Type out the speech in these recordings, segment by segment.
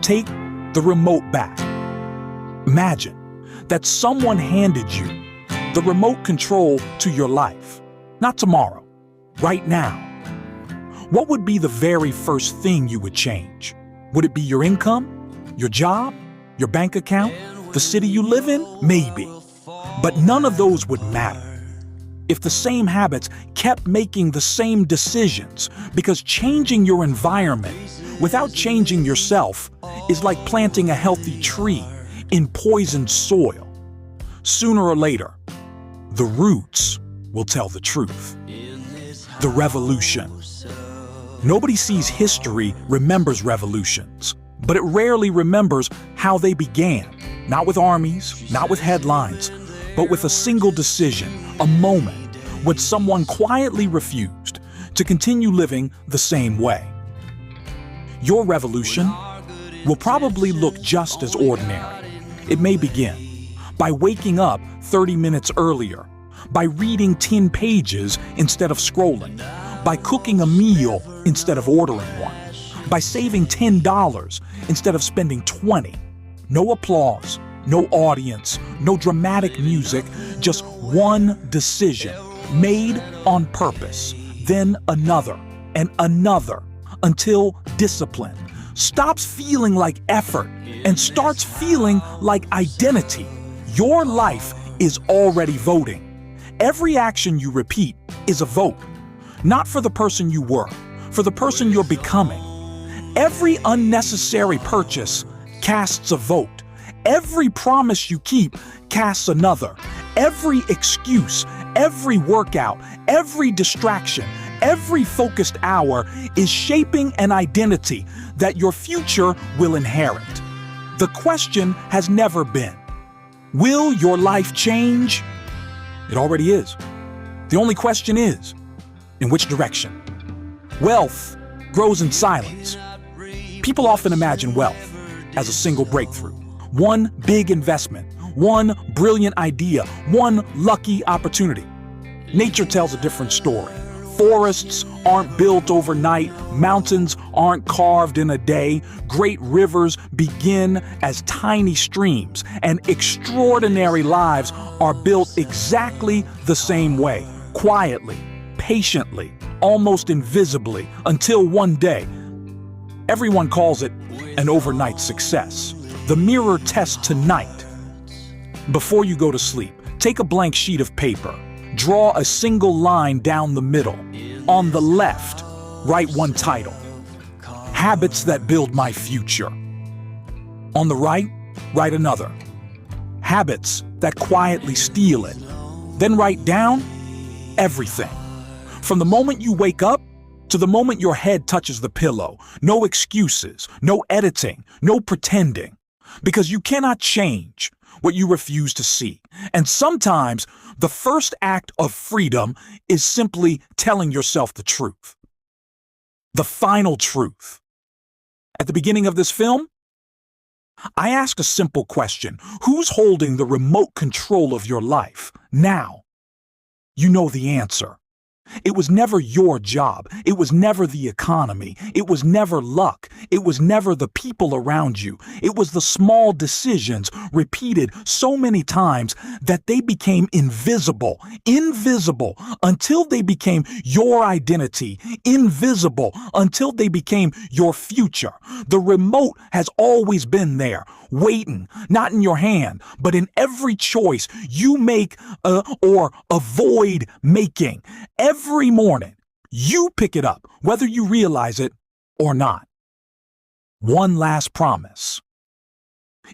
Take the remote back. Imagine that someone handed you the remote control to your life, not tomorrow, right now. What would be the very first thing you would change? Would it be your income, your job, your bank account, the city you live in? Maybe. But none of those would matter if the same habits kept making the same decisions, because changing your environment without changing yourself is like planting a healthy tree in poisoned soil. Sooner or later, the roots will tell the truth. The revolution. Nobody sees history, remembers revolutions, but it rarely remembers how they began. Not with armies, not with headlines, but with a single decision, a moment when someone quietly refused to continue living the same way. Your revolution will probably look just as ordinary. It may begin by waking up 30 minutes earlier, by reading 10 pages instead of scrolling, by cooking a meal instead of ordering one, by saving $10 instead of spending $20. No applause, no audience, no dramatic music, just one decision made on purpose, then another and another, until discipline stops feeling like effort and starts feeling like identity. Your life is already voting. Every action you repeat is a vote, not for the person you were, for the person you're becoming. Every unnecessary purchase casts a vote. Every promise you keep casts another. Every excuse, every workout, every distraction, every focused hour is shaping an identity that your future will inherit. The question has never been, will your life change? It already is. The only question is, in which direction? Wealth grows in silence. People often imagine wealth as a single breakthrough, one big investment, one brilliant idea, one lucky opportunity. Nature tells a different story. Forests aren't built overnight, mountains aren't carved in a day, great rivers begin as tiny streams, and extraordinary lives are built exactly the same way, quietly, patiently, almost invisibly, until one day, everyone calls it an overnight success. The mirror test tonight. Before you go to sleep, take a blank sheet of paper. Draw a single line down the middle. On the left, write one title: Habits that build my future. On the right, write another: Habits that quietly steal it. Then write down everything. From the moment you wake up to the moment your head touches the pillow. No excuses, no editing, no pretending. Because you cannot change what you refuse to see. And sometimes the first act of freedom is simply telling yourself the truth. The final truth. At the beginning of this film, I asked a simple question: who's holding the remote control of your life now? You know the answer. It was never your job. It was never the economy. It was never luck. It was never the people around you. It was the small decisions repeated so many times that they became invisible until they became your identity, invisible until they became your future. The remote has always been there, waiting, not in your hand, but in every choice you make or avoid making. Every morning, you pick it up, whether you realize it or not. One last promise.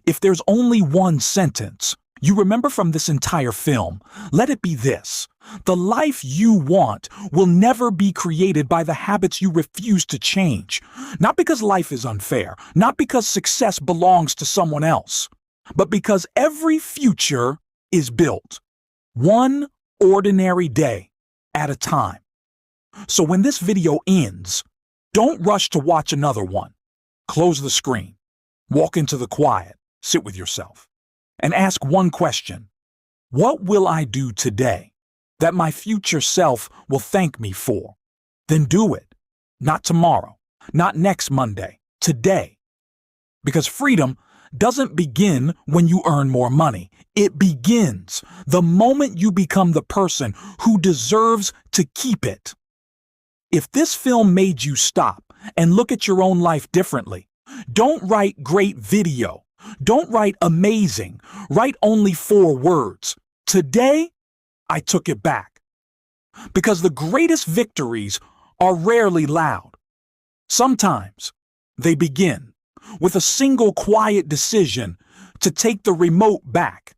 If there's only one sentence you remember from this entire film, let it be this: the life you want will never be created by the habits you refuse to change. Not because life is unfair, not because success belongs to someone else, but because every future is built one ordinary day at a time. So when this video ends, don't rush to watch another one. Close the screen, walk into the quiet, sit with yourself, and ask one question: what will I do today that my future self will thank me for? Then do it. Not tomorrow, not next Monday, today. Because freedom doesn't begin when you earn more money. It begins the moment you become the person who deserves to keep it. If this film made you stop and look at your own life differently, don't write great video. Don't write amazing. Write only 4 words. Today, I took it back. Because the greatest victories are rarely loud. Sometimes they begin with a single quiet decision to take the remote back.